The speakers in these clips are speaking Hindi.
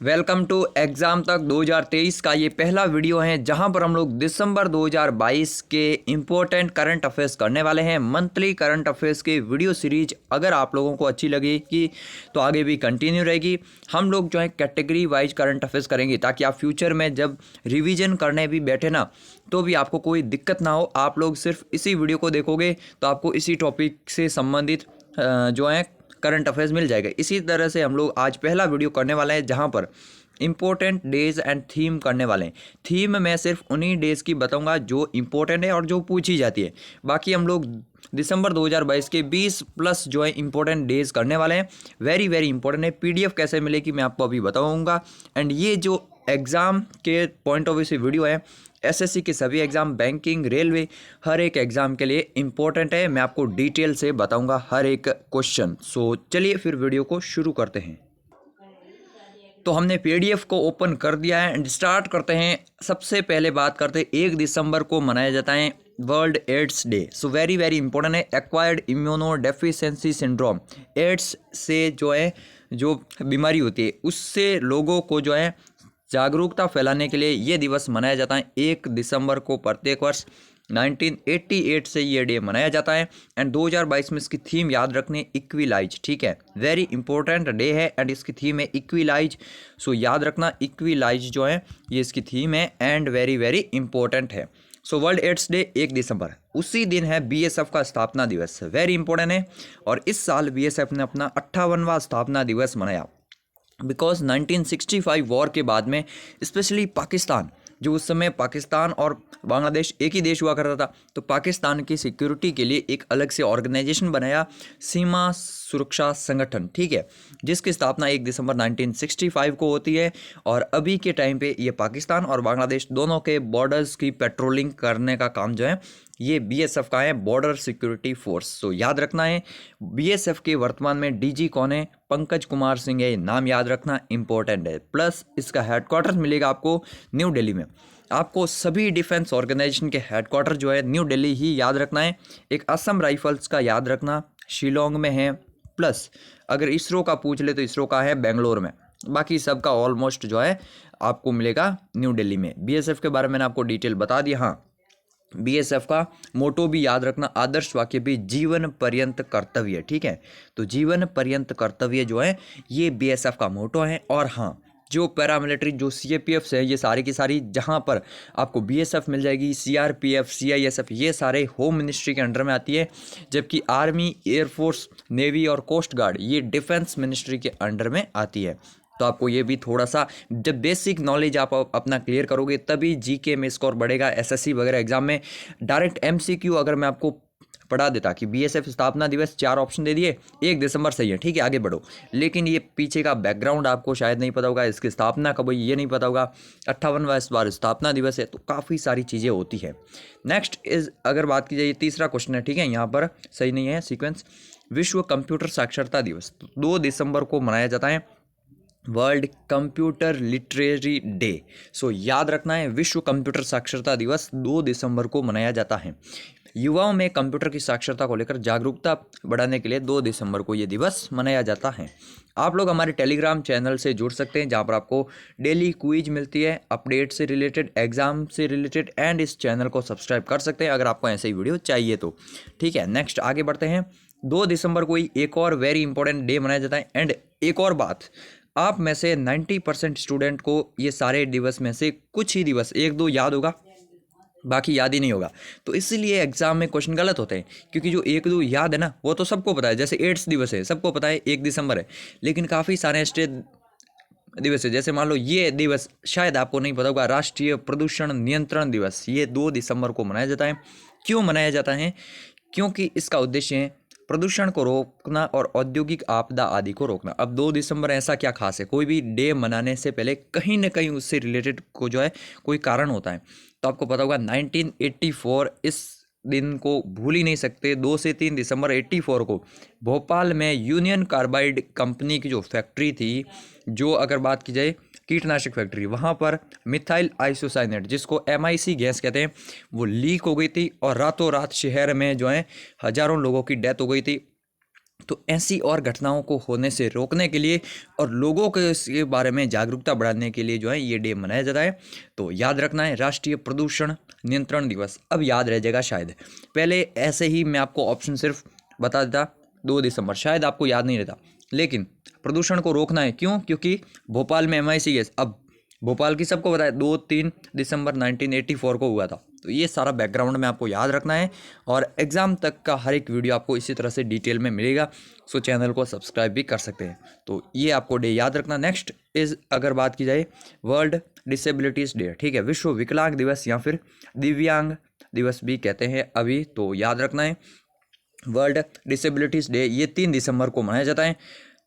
वेलकम टू एग्ज़ाम तक 2023 का ये पहला वीडियो है जहां पर हम लोग दिसंबर 2022 के इम्पोर्टेंट करंट अफेयर्स करने वाले हैं। मंथली करंट अफेयर्स की वीडियो सीरीज अगर आप लोगों को अच्छी लगेगी तो आगे भी कंटिन्यू रहेगी। हम लोग जो है कैटेगरी वाइज करंट अफेयर्स करेंगे ताकि आप फ्यूचर में जब रिवीजन करने भी बैठे ना तो भी आपको कोई दिक्कत ना हो। आप लोग सिर्फ इसी वीडियो को देखोगे तो आपको इसी टॉपिक से संबंधित जो है करंट अफेयर्स मिल जाएगा। इसी तरह से हम लोग आज पहला वीडियो करने वाले हैं जहां पर इंपॉर्टेंट डेज एंड थीम करने वाले हैं। थीम मैं सिर्फ उन्हीं डेज की बताऊंगा जो इंपॉर्टेंट है और जो पूछी जाती है। बाकी हम लोग दिसंबर 2022 के 20 प्लस जो है इंपॉर्टेंट डेज करने वाले हैं। वेरी वेरी इंपॉर्टेंट है। पीडीएफ कैसे मिलेगी मैं आपको अभी बताऊंगा। एंड ये जो एग्ज़ाम के पॉइंट ऑफ व्यू से वीडियो है, एसएससी के सभी एग्ज़ाम, बैंकिंग, रेलवे, हर एक एग्ज़ाम के लिए इम्पोर्टेंट है। मैं आपको डिटेल से बताऊंगा हर एक क्वेश्चन। सो चलिए फिर वीडियो को शुरू करते हैं। तो हमने पीडीएफ को ओपन कर दिया है एंड स्टार्ट करते हैं। सबसे पहले बात करते हैं 1 दिसंबर को मनाया जाता है World AIDS Day. So very very important है। Acquired immunodeficiency syndrome, AIDS से जो है जो बीमारी होती है उससे लोगों को जो है जागरूकता फैलाने के लिए ये दिवस मनाया जाता है 1 दिसंबर को प्रत्येक वर्ष। 1988 से ये डे मनाया जाता है एंड 2022 में इसकी थीम याद रखने इक्विलाइज। ठीक है, वेरी इंपॉर्टेंट डे है एंड इसकी थीम है इक्विलाइज। सो याद रखना इक्विलाइज जो है ये इसकी थीम है एंड वेरी वेरी इंपॉर्टेंट है। सो वर्ल्ड एड्स डे 1 दिसंबर, उसी दिन है बीएसएफ का स्थापना दिवस। वेरी इंपॉर्टेंट है। और इस साल बीएसएफ ने अपना 58वां स्थापना दिवस मनाया बिकॉज 1965 वॉर के बाद में स्पेशली पाकिस्तान, जो उस समय पाकिस्तान और बांग्लादेश एक ही देश हुआ करता था, तो पाकिस्तान की सिक्योरिटी के लिए एक अलग से ऑर्गेनाइजेशन बनाया, सीमा सुरक्षा संगठन। ठीक है, जिसकी स्थापना 1 दिसंबर 1965 को होती है। और अभी के टाइम पे ये पाकिस्तान और बांग्लादेश दोनों के बॉर्डर्स की पेट्रोलिंग करने का काम जो है ये बीएसएफ का है, बॉर्डर सिक्योरिटी फोर्स। तो याद रखना है बीएसएफ के वर्तमान में डीजी कौन है, पंकज कुमार सिंह है। नाम याद रखना इंपॉर्टेंट है। प्लस इसका हेडक्वार्टर मिलेगा आपको न्यू दिल्ली में। आपको सभी डिफेंस ऑर्गेनाइजेशन के हेडक्वार्टर जो है न्यू दिल्ली ही याद रखना है। एक असम राइफल्स का याद रखना शिलोंग में है। प्लस अगर इसरो का पूछ ले तो इसरो का है बेंगलोर में। बाकी सबका ऑलमोस्ट जो है आपको मिलेगा न्यू दिल्ली में। बीएसएफ के बारे में मैंने आपको डिटेल बता दिया। हाँ, बीएसएफ का मोटो भी याद रखना, आदर्श वाक्य भी जीवन पर्यंत कर्तव्य। ठीक है, तो जीवन पर्यंत कर्तव्य जो है ये बीएसएफ का मोटो है। और हाँ, जो पैरामिलिट्री जो सीएपीएफ है ये सारी की सारी जहाँ पर आपको बीएसएफ मिल जाएगी, सीआरपीएफ, सीआईएसएफ, ये सारे होम मिनिस्ट्री के अंडर में आती है। जबकि आर्मी, एयरफोर्स, नेवी और कोस्ट गार्ड ये डिफेंस मिनिस्ट्री के अंडर में आती है। तो आपको ये भी थोड़ा सा जब बेसिक नॉलेज आप अपना क्लियर करोगे तभी जीके में स्कोर बढ़ेगा। एसएससी वगैरह एग्जाम में डायरेक्ट एमसीक्यू अगर मैं आपको पढ़ा देता कि बीएसएफ स्थापना दिवस 4 ऑप्शन दे दिए, 1 दिसंबर सही है, ठीक है आगे बढ़ो, लेकिन ये पीछे का बैकग्राउंड आपको शायद नहीं पता होगा, इसकी स्थापना कब हुई ये नहीं पता होगा, 58वां इस बार स्थापना दिवस है, तो काफ़ी सारी चीज़ें होती है। नेक्स्ट इज अगर बात की जाए, तीसरा क्वेश्चन है, ठीक है, यहाँ पर सही नहीं है सीक्वेंस। विश्व कंप्यूटर साक्षरता दिवस 2 दिसंबर को मनाया जाता है, वर्ल्ड कंप्यूटर लिटरेरी डे। सो याद रखना है विश्व कंप्यूटर साक्षरता दिवस 2 दिसंबर को मनाया जाता है। युवाओं में कंप्यूटर की साक्षरता को लेकर जागरूकता बढ़ाने के लिए 2 दिसंबर को ये दिवस मनाया जाता है। आप लोग हमारे टेलीग्राम चैनल से जुड़ सकते हैं जहाँ पर आपको डेली क्विज मिलती है, अपडेट से रिलेटेड, एग्जाम से रिलेटेड, एंड इस चैनल को सब्सक्राइब कर सकते हैं अगर आपको ऐसे ही वीडियो चाहिए तो। ठीक है, नेक्स्ट आगे बढ़ते हैं। 2 दिसंबर को ही एक और वेरी इंपॉर्टेंट डे मनाया जाता है। एंड एक और बात, आप में से 90% स्टूडेंट को ये सारे दिवस में से कुछ ही दिवस, 1-2 याद होगा, बाकी याद ही नहीं होगा। तो इसीलिए एग्जाम में क्वेश्चन गलत होते हैं, क्योंकि जो 1-2 याद है ना वो तो सबको पता है। जैसे एड्स दिवस है, सबको पता है 1 दिसंबर है, लेकिन काफ़ी सारे स्टेट दिवस है, जैसे मान लो ये दिवस शायद आपको नहीं पता होगा, राष्ट्रीय प्रदूषण नियंत्रण दिवस, ये 2 दिसंबर को मनाया जाता है। क्यों मनाया जाता है? क्योंकि इसका उद्देश्य है प्रदूषण को रोकना और औद्योगिक आपदा आदि को रोकना। अब 2 दिसंबर ऐसा क्या खास है? कोई भी डे मनाने से पहले कहीं ना कहीं उससे रिलेटेड को जो है कोई कारण होता है। तो आपको पता होगा 1984, इस दिन को भूल ही नहीं सकते। 2 से 3 दिसंबर 84 को भोपाल में यूनियन कार्बाइड कंपनी की जो फैक्ट्री थी, जो अगर बात की जाए कीटनाशक फैक्ट्री, वहाँ पर मिथाइल आइसोसाइनेट जिसको MIC गैस कहते हैं वो लीक हो गई थी और रातों रात शहर में जो है हज़ारों लोगों की डेथ हो गई थी। तो ऐसी और घटनाओं को होने से रोकने के लिए और लोगों को इसके बारे में जागरूकता बढ़ाने के लिए जो है ये डे मनाया जाता है। तो याद रखना है राष्ट्रीय प्रदूषण नियंत्रण दिवस, अब याद रह जाएगा शायद। पहले ऐसे ही मैं आपको ऑप्शन सिर्फ बता देता 2 दिसंबर, शायद आपको याद नहीं रहता, लेकिन प्रदूषण को रोकना है। क्यों? क्योंकि भोपाल में MIC गैस, अब भोपाल की सबको पता है 2-3 दिसंबर 1984 को हुआ था। तो ये सारा बैकग्राउंड में आपको याद रखना है और एग्ज़ाम तक का हर एक वीडियो आपको इसी तरह से डिटेल में मिलेगा। सो चैनल को सब्सक्राइब भी कर सकते हैं। तो ये आपको डे याद रखना। नेक्स्ट इज़ अगर बात की जाए वर्ल्ड डिसेबिलिटीज़ डे, ठीक है, विश्व विकलांग दिवस या फिर दिव्यांग दिवस भी कहते हैं अभी, तो याद रखना है। वर्ल्ड डिसेबिलिटीज़ डे ये 3 दिसंबर को मनाया जाता है।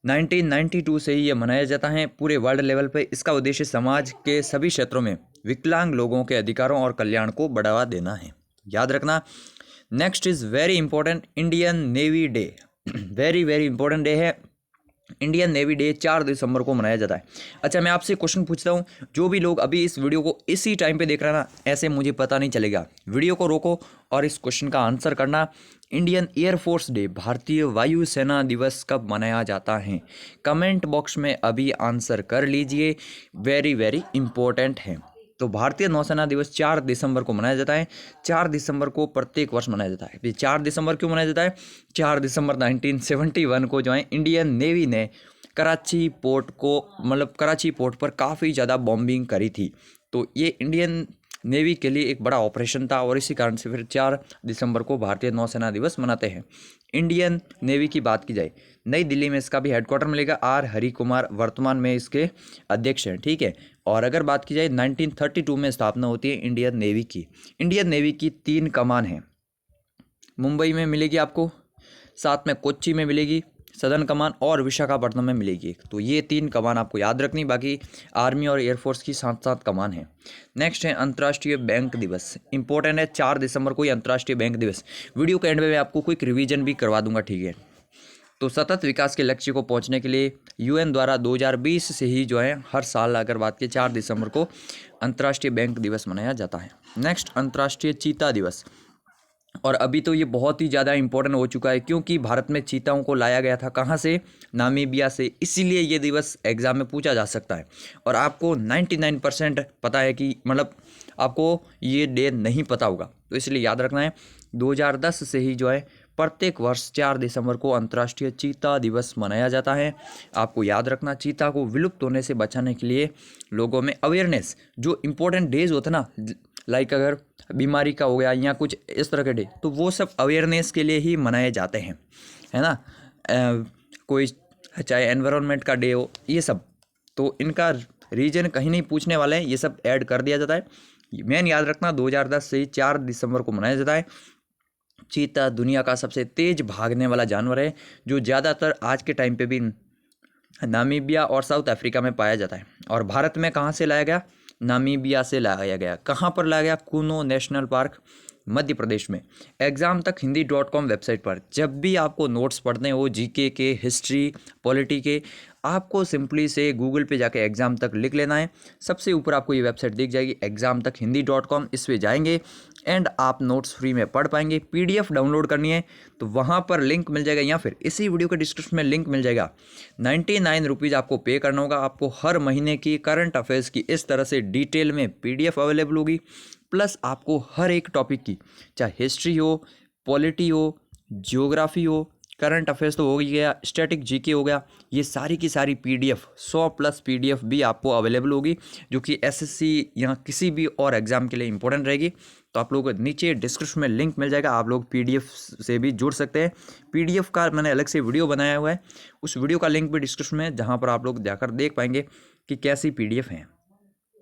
1992 से ही ये मनाया जाता है पूरे वर्ल्ड लेवल पे। इसका उद्देश्य समाज के सभी क्षेत्रों में विकलांग लोगों के अधिकारों और कल्याण को बढ़ावा देना है, याद रखना। Next is very important Indian navy day, very very important day है। इंडियन नेवी डे 4 दिसंबर को मनाया जाता है। अच्छा, मैं आपसे क्वेश्चन पूछता हूँ, जो भी लोग अभी इस वीडियो को इसी टाइम पे देख रहे हैं ना, ऐसे मुझे पता नहीं चलेगा, वीडियो को रोको और इस क्वेश्चन का आंसर करना। इंडियन एयरफोर्स डे, भारतीय वायुसेना दिवस कब मनाया जाता है? कमेंट बॉक्स में अभी आंसर कर लीजिए, वेरी वेरी इंपॉर्टेंट है। तो भारतीय नौसेना दिवस 4 दिसंबर को मनाया जाता है। 4 दिसंबर को प्रत्येक वर्ष मनाया जाता है। 4 दिसंबर क्यों मनाया जाता है? 4 दिसंबर 1971 को जो है इंडियन नेवी ने कराची पोर्ट को, मतलब कराची पोर्ट पर काफ़ी ज़्यादा बॉम्बिंग करी थी। तो ये इंडियन नेवी के लिए एक बड़ा ऑपरेशन था और इसी कारण से फिर 4 दिसंबर को भारतीय नौसेना दिवस मनाते हैं। इंडियन नेवी की बात की जाए, नई दिल्ली में इसका भी हेडक्वार्टर मिलेगा। R हरि कुमार वर्तमान में इसके अध्यक्ष हैं, ठीक है। और अगर बात की जाए 1932 में स्थापना होती है इंडियन नेवी की। इंडियन नेवी की 3 कमान हैं, मुंबई में मिलेगी आपको, साथ में कोच्चि में मिलेगी सदर्न कमान, और विशाखापट्टनम में मिलेगी। तो ये 3 कमान आपको याद रखनी, बाकी आर्मी और एयरफोर्स की 7-7 कमान है। नेक्स्ट है अंतर्राष्ट्रीय बैंक दिवस, इंपॉर्टेंट है। 4 दिसंबर को ही अंतर्राष्ट्रीय बैंक दिवस। वीडियो के एंड में मैं आपको क्विक रिवीजन भी करवा दूंगा, ठीक है। तो सतत विकास के लक्ष्य को पहुंचने के लिए UN द्वारा 2020 से ही जो है हर साल अगर बात की 4 दिसंबर को अंतर्राष्ट्रीय बैंक दिवस मनाया जाता है। नेक्स्ट अंतर्राष्ट्रीय चीता दिवस, और अभी तो ये बहुत ही ज़्यादा इंपॉर्टेंट हो चुका है, क्योंकि भारत में चीताओं को लाया गया था कहाँ से? नामीबिया से, इसीलिए ये दिवस एग्ज़ाम में पूछा जा सकता है। और आपको 99% पता है कि, मतलब आपको ये डे नहीं पता होगा, तो इसलिए याद रखना है। 2010 से ही जो है प्रत्येक वर्ष 4 दिसंबर को अंतर्राष्ट्रीय चीता दिवस मनाया जाता है। आपको याद रखना, चीता को विलुप्त होने से बचाने के लिए लोगों में अवेयरनेस, जो इंपॉर्टेंट डेज होते ना, लाइक अगर बीमारी का हो गया या कुछ इस तरह के डे, तो वो सब अवेयरनेस के लिए ही मनाए जाते हैं, है ना। कोई चाहे एनवायरनमेंट का डे हो, ये सब तो इनका रीजन कहीं नहीं पूछने वाले हैं, ये सब ऐड कर दिया जाता है। मेन याद रखना 2010 से ही 4 दिसंबर को मनाया जाता है। चीता दुनिया का सबसे तेज भागने वाला जानवर है, जो ज़्यादातर आज के टाइम पे भी नामीबिया और साउथ अफ्रीका में पाया जाता है। और भारत में कहाँ से लाया गया? नामीबिया से लाया गया। कहाँ पर लाया गया? कुनो नेशनल पार्क, मध्य प्रदेश में। examtakhindi.com वेबसाइट पर जब भी आपको नोट्स पढ़ने हो, जीके के, हिस्ट्री, पॉलिटी के, आपको सिंपली से गूगल पे जाके एग्ज़ाम तक लिख लेना है। सबसे ऊपर आपको ये वेबसाइट दिख जाएगी examtakhindi.com, इस पे जाएंगे एंड आप नोट्स फ्री में पढ़ पाएंगे। PDF डाउनलोड करनी है तो वहाँ पर लिंक मिल जाएगा, या फिर इसी वीडियो के डिस्क्रिप्शन में लिंक मिल जाएगा। 99 रुपीज़ आपको पे करना होगा। आपको हर महीने की करंट अफेयर्स की इस तरह से डिटेल में PDF अवेलेबल होगी, प्लस आपको हर एक टॉपिक की, चाहे हिस्ट्री हो, पॉलिटी हो, जियोग्राफी हो, करंट अफेयर्स तो हो ही गया, स्टैटिक जीके हो गया, ये सारी की सारी PDF 100+ PDF भी आपको अवेलेबल होगी, जो कि SSC या किसी भी और एग्ज़ाम के लिए इंपॉर्टेंट रहेगी। तो आप लोग नीचे डिस्क्रिप्शन में लिंक मिल जाएगा, आप लोग PDF से भी जुड़ सकते हैं। PDF का मैंने अलग से वीडियो बनाया हुआ है, उस वीडियो का लिंक भी डिस्क्रिप्शन में, जहाँ पर आप लोग जाकर देख पाएंगे कि कैसी PDF है।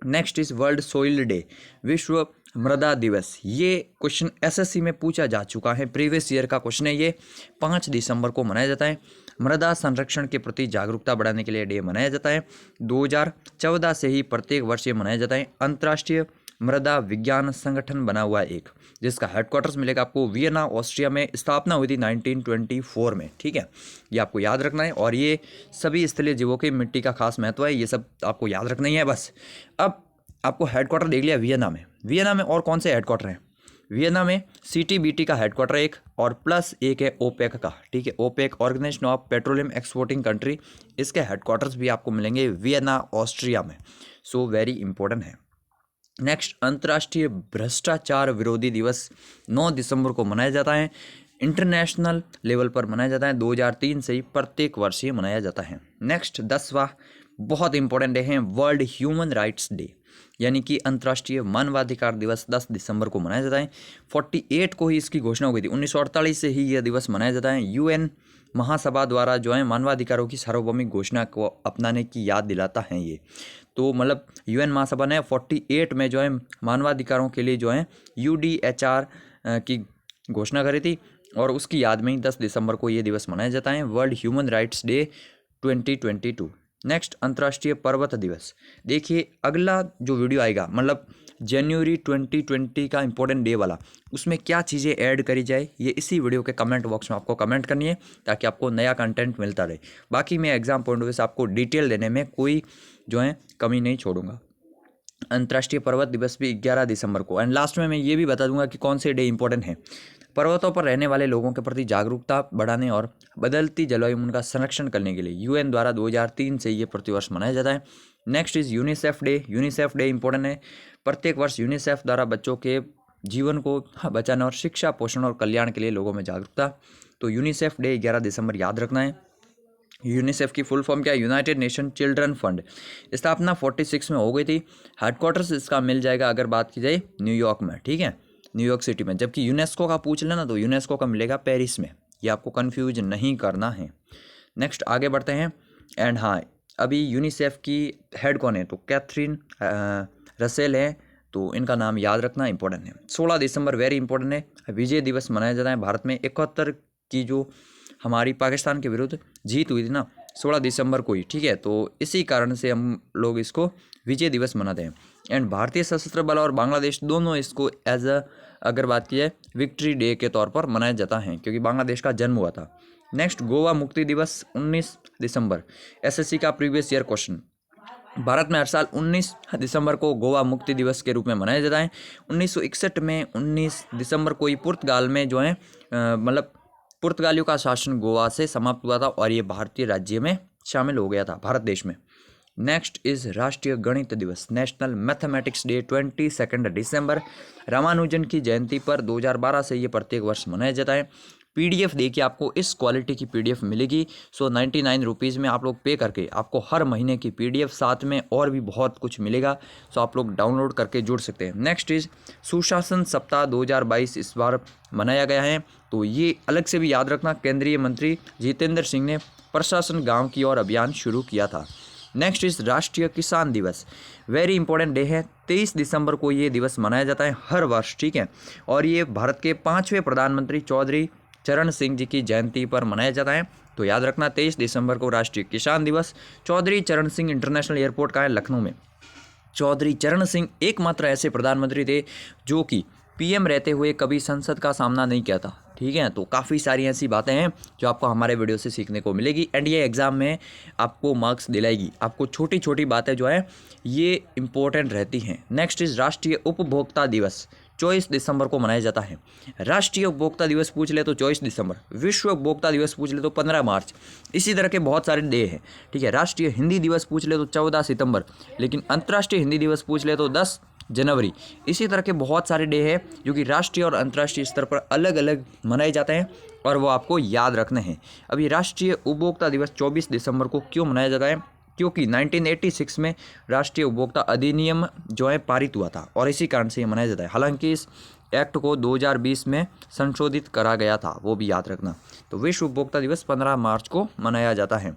Next is world soil day, विश्व मृदा दिवस। ये क्वेश्चन SSC में पूछा जा चुका है, प्रीवियस ईयर का क्वेश्चन है ये। 5 दिसंबर को मनाया जाता है। मृदा संरक्षण के प्रति जागरूकता बढ़ाने के लिए डे मनाया जाता है। 2014 से ही प्रत्येक वर्ष ये मनाया जाता है। अंतर्राष्ट्रीय मृदा विज्ञान संगठन बना हुआ है एक, जिसका हेडक्वार्टर्स मिलेगा आपको वियना, ऑस्ट्रिया में। स्थापना हुई थी 1924 में, ठीक है, ये आपको याद रखना है। और ये सभी स्थलीय जीवों की मिट्टी का खास महत्व है, ये सब आपको याद रखना ही है बस। अब आपको हेडक्वार्टर देख लिया वियना में। वियना में और कौन से हेडक्वार्टर हैं? वियना में CTBT का हेडक्वार्टर एक और प्लस एक है ओपेक का, ठीक है, OPEC organisation of petroleum exporting country, इसके हेडक्वार्टर्स भी आपको मिलेंगे वियना ऑस्ट्रिया में। सो वेरी इंपॉर्टेंट है। नेक्स्ट, अंतर्राष्ट्रीय भ्रष्टाचार विरोधी दिवस 9 दिसंबर को मनाया जाता है। इंटरनेशनल लेवल पर मनाया जाता है, 2003 से ही प्रत्येक वर्ष ये मनाया जाता है। नेक्स्ट 10वां बहुत इंपॉर्टेंट डे है वर्ल्ड ह्यूमन राइट्स डे, यानी कि अंतर्राष्ट्रीय मानवाधिकार दिवस 10 दिसंबर को मनाया जाता है। 48 को ही इसकी घोषणा हो गई थी, 1948 से ही यह दिवस मनाया जाता है। UN महासभा द्वारा जो है मानवाधिकारों की सार्वभौमिक घोषणा को अपनाने की याद दिलाता है ये। तो मतलब UN महासभा ने 48 में जो है मानवाधिकारों के लिए जो है UDHR की घोषणा करी थी, और उसकी याद में ही 10 दिसंबर को ये दिवस मनाया जाता है, world human rights day 2022। Next, अंतर्राष्ट्रीय पर्वत दिवस। देखिए अगला जो वीडियो आएगा मतलब जनवरी 2020 का इंपॉर्टेंट डे वाला, उसमें क्या चीज़ें ऐड करी जाए ये इसी वीडियो के कमेंट बॉक्स में आपको कमेंट करनी है, ताकि आपको नया कंटेंट मिलता रहे। बाकी मैं एग्जाम पॉइंट ऑफ व्यू से आपको डिटेल देने में कोई जो है कमी नहीं छोड़ूंगा। अंतर्राष्ट्रीय पर्वत दिवस भी 11 दिसंबर को। एंड लास्ट में मैं ये भी बता दूंगा कि कौन से डे इंपॉर्टेंट हैं। पर्वतों पर रहने वाले लोगों के प्रति जागरूकता बढ़ाने और बदलती जलवायु में उनका संरक्षण करने के लिए UN द्वारा 2003 से ये प्रतिवर्ष मनाया जाता है। Next is UNICEF day. UNICEF day important है। प्रत्येक वर्ष यूनिसेफ द्वारा बच्चों के जीवन को बचाने और शिक्षा, पोषण और कल्याण के लिए लोगों में जागरूकता। तो यूनिसेफ डे 11 दिसंबर याद रखना है। यूनिसेफ की फुल फॉर्म क्या है? United nation children fund. स्थापना 46 में हो गई थी। हेडक्वार्टर्स इसका मिल जाएगा अगर बात की जाए न्यूयॉर्क में, ठीक है, न्यूयॉर्क सिटी में। जबकि यूनेस्को का पूछ लेना तो यूनेस्को का मिलेगा पेरिस में, ये आपको कन्फ्यूज नहीं करना है। नेक्स्ट आगे बढ़ते हैं। एंड हाँ, अभी यूनिसेफ की हेड कौन है? तो कैथरीन रसेल है, तो इनका नाम याद रखना इंपॉर्टेंट है। 16 दिसंबर वेरी इंपॉर्टेंट है, विजय दिवस मनाया जाता है। भारत में 71 की जो हमारी पाकिस्तान के विरुद्ध जीत हुई थी ना 16 दिसंबर को ही, ठीक है, तो इसी कारण से हम लोग इसको विजय दिवस मनाते हैं। एंड भारतीय सशस्त्र बल और बांग्लादेश दोनों इसको एज अ अगर बात की जाए विक्ट्री डे के तौर पर मनाया जाता है, क्योंकि बांग्लादेश का जन्म हुआ था। नेक्स्ट, गोवा मुक्ति दिवस 19 दिसंबर। SSC का प्रीवियस ईयर क्वेश्चन। भारत में हर साल 19 दिसंबर को गोवा मुक्ति दिवस के रूप में मनाया जाता है। 1961 में 19 दिसंबर को ही पुर्तगाल में जो है मतलब पुर्तगालियों का शासन गोवा से समाप्त हुआ था, और ये भारतीय राज्य में शामिल हो गया था, भारत देश में। नेक्स्ट इज राष्ट्रीय गणित दिवस, नेशनल मैथमेटिक्स डे 22 दिसंबर। रामानुजन की जयंती पर 2012 से ये प्रत्येक वर्ष मनाया जाता है। PDF देखिए, आपको इस क्वालिटी की PDF मिलेगी। सो 99 रुपीज़ में आप लोग पे करके आपको हर महीने की PDF, साथ में और भी बहुत कुछ मिलेगा। सो आप लोग डाउनलोड करके जुड़ सकते हैं। नेक्स्ट इज सुशासन सप्ताह 2022 इस बार मनाया गया है, तो ये अलग से भी याद रखना। केंद्रीय मंत्री जितेंद्र सिंह ने प्रशासन गाँव की ओर अभियान शुरू किया था। नेक्स्ट इज राष्ट्रीय किसान दिवस, वेरी इंपॉर्टेंट डे है। 23 दिसंबर को ये दिवस मनाया जाता है हर वर्ष, ठीक है, और ये भारत के 5वें प्रधानमंत्री चौधरी चरण सिंह जी की जयंती पर मनाया जाता है। तो याद रखना 23 दिसंबर को राष्ट्रीय किसान दिवस। चौधरी चरण सिंह इंटरनेशनल एयरपोर्ट का है लखनऊ में। चौधरी चरण सिंह एकमात्र ऐसे प्रधानमंत्री थे जो कि PM रहते हुए कभी संसद का सामना नहीं किया था, ठीक है। तो काफ़ी सारी ऐसी बातें हैं जो आपको हमारे वीडियो से सीखने को मिलेगी, एंड ये एग्ज़ाम में आपको मार्क्स दिलाएगी। आपको छोटी छोटी बातें जो है ये इंपॉर्टेंट रहती हैं। नेक्स्ट इज राष्ट्रीय उपभोक्ता दिवस, 24 दिसंबर को मनाया जाता है। राष्ट्रीय उपभोक्ता दिवस पूछ ले तो 24 दिसंबर, विश्व उपभोक्ता दिवस पूछ ले तो 15 मार्च, इसी तरह के बहुत सारे डे हैं, ठीक है। राष्ट्रीय हिंदी दिवस पूछ ले तो 14 सितंबर, लेकिन अंतर्राष्ट्रीय हिंदी दिवस पूछ ले तो 10 जनवरी। इसी तरह के बहुत सारे डे हैं जो कि राष्ट्रीय और अंतर्राष्ट्रीय स्तर पर अलग अलग मनाए जाते हैं, और वो आपको याद रखने हैं। अब ये राष्ट्रीय उपभोक्ता दिवस 24 दिसंबर को क्यों मनाया जाता है? क्योंकि 1986 में राष्ट्रीय उपभोक्ता अधिनियम जो है पारित हुआ था, और इसी कारण से ये मनाया जाता है। हालांकि इस एक्ट को 2020 में संशोधित करा गया था, वो भी याद रखना। तो विश्व उपभोक्ता दिवस 15 मार्च को मनाया जाता है।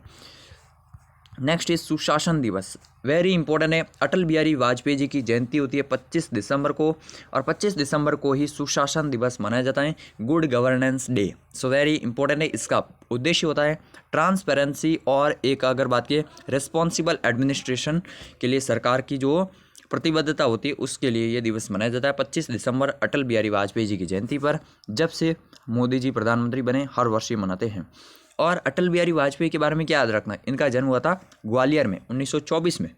नेक्स्ट इज सुशासन दिवस, वेरी इंपॉर्टेंट है। अटल बिहारी वाजपेयी जी की जयंती होती है 25 दिसंबर को, और 25 दिसंबर को ही सुशासन दिवस मनाया जाता है, good governance day. So very important है। इसका उद्देश्य होता है ट्रांसपेरेंसी और एक अगर बात की रिस्पॉन्सिबल एडमिनिस्ट्रेशन के लिए सरकार की जो प्रतिबद्धता होती है उसके लिए ये दिवस मनाया जाता है 25 दिसंबर अटल बिहारी वाजपेयी जी की जयंती पर। जब से मोदी जी प्रधानमंत्री बने हर वर्ष ये मनाते हैं। और अटल बिहारी वाजपेयी के बारे में क्या याद रखना, इनका जन्म हुआ था ग्वालियर में 1924 में।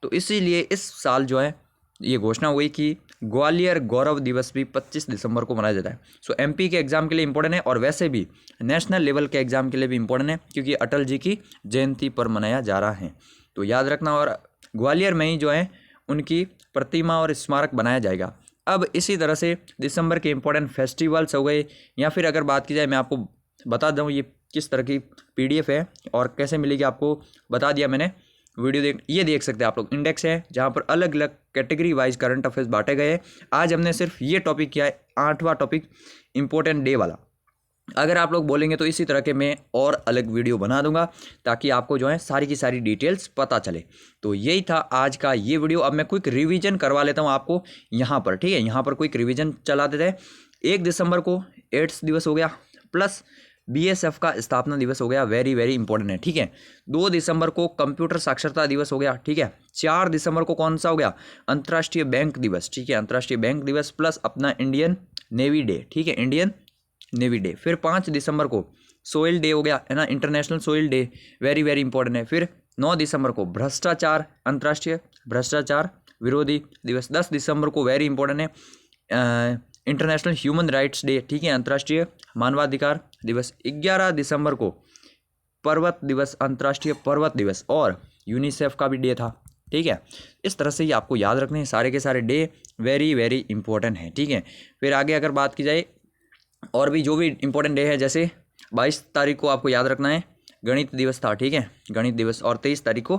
तो इसीलिए इस साल जो है ये घोषणा हुई कि ग्वालियर गौरव दिवस भी 25 दिसंबर को मनाया जाता है। सो एमपी के एग्जाम के लिए इंपॉर्टेंट है और वैसे भी नेशनल लेवल के एग्जाम के लिए भी इंपॉर्टेंट है, क्योंकि अटल जी की जयंती पर मनाया जा रहा है। तो याद रखना, और ग्वालियर में ही जो है उनकी प्रतिमा और स्मारक बनाया जाएगा। अब इसी तरह से दिसंबर के इंपॉर्टेंट फेस्टिवल्स हो गए, या फिर अगर बात की जाए, मैं आपको बता दूँ ये किस तरह की पीडीएफ है और कैसे मिलेगी आपको बता दिया मैंने। वीडियो ये देख सकते हैं आप लोग, इंडेक्स है जहाँ पर अलग अलग कैटेगरी वाइज करंट अफेयर्स बांटे गए हैं। आज हमने सिर्फ ये टॉपिक किया है, 8वां टॉपिक इंपॉर्टेंट डे वाला। अगर आप लोग बोलेंगे तो इसी तरह के मैं और अलग वीडियो बना दूंगा, ताकि आपको जो है सारी की सारी डिटेल्स पता चले। तो यही था आज का ये वीडियो। अब मैं क्विक रिवीजन करवा लेता हूँ आपको यहाँ पर, ठीक है। यहाँ पर क्विक रिवीजन चला देते हैं। 1 दिसंबर को एड्स दिवस हो गया, प्लस बीएसएफ का स्थापना दिवस हो गया, वेरी वेरी इंपॉर्टेंट है, ठीक है। 2 दिसंबर को कंप्यूटर साक्षरता दिवस हो गया, ठीक है। 4 दिसंबर को कौन सा हो गया, अंतर्राष्ट्रीय बैंक दिवस, ठीक है, अंतर्राष्ट्रीय बैंक दिवस, प्लस अपना इंडियन नेवी डे, ठीक है, इंडियन नेवी डे। फिर 5 दिसंबर को सोइल डे हो गया, है ना, international soil day, very very important है। फिर 9 दिसंबर को भ्रष्टाचार, अंतर्राष्ट्रीय भ्रष्टाचार विरोधी दिवस। 10 दिसंबर को वेरी इंपॉर्टेंट है इंटरनेशनल ह्यूमन राइट्स डे, ठीक है, अंतर्राष्ट्रीय मानवाधिकार दिवस। 11 दिसंबर को पर्वत दिवस, अंतर्राष्ट्रीय पर्वत दिवस, और यूनिसेफ का भी डे था, ठीक है। इस तरह से ही आपको याद रखने हैं सारे के सारे डे, वेरी वेरी इंपॉर्टेंट है, ठीक है। फिर आगे अगर बात की जाए और भी जो भी इंपॉर्टेंट डे है, जैसे 22 तारीख को आपको याद रखना है गणित दिवस था, ठीक है, गणित दिवस, और 23 तारीख को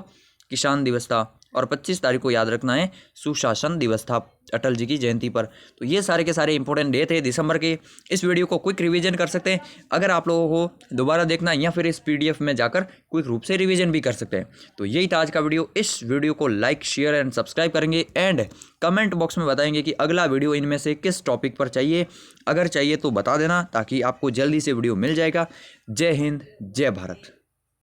किसान दिवस था, और 25 तारीख को याद रखना है सुशासन दिवस था अटल जी की जयंती पर। तो ये सारे के सारे इंपॉर्टेंट डे थे दिसंबर के। इस वीडियो को क्विक रिवीजन कर सकते हैं अगर आप लोगों को दोबारा देखना, या फिर इस पीडीएफ में जाकर क्विक रूप से रिवीजन भी कर सकते हैं। तो यही था आज का वीडियो। इस वीडियो को लाइक, शेयर एंड सब्सक्राइब करेंगे, एंड कमेंट बॉक्स में बताएंगे कि अगला वीडियो इनमें से किस टॉपिक पर चाहिए। अगर चाहिए तो बता देना, ताकि आपको जल्दी से वीडियो मिल जाएगा। जय हिंद, जय भारत।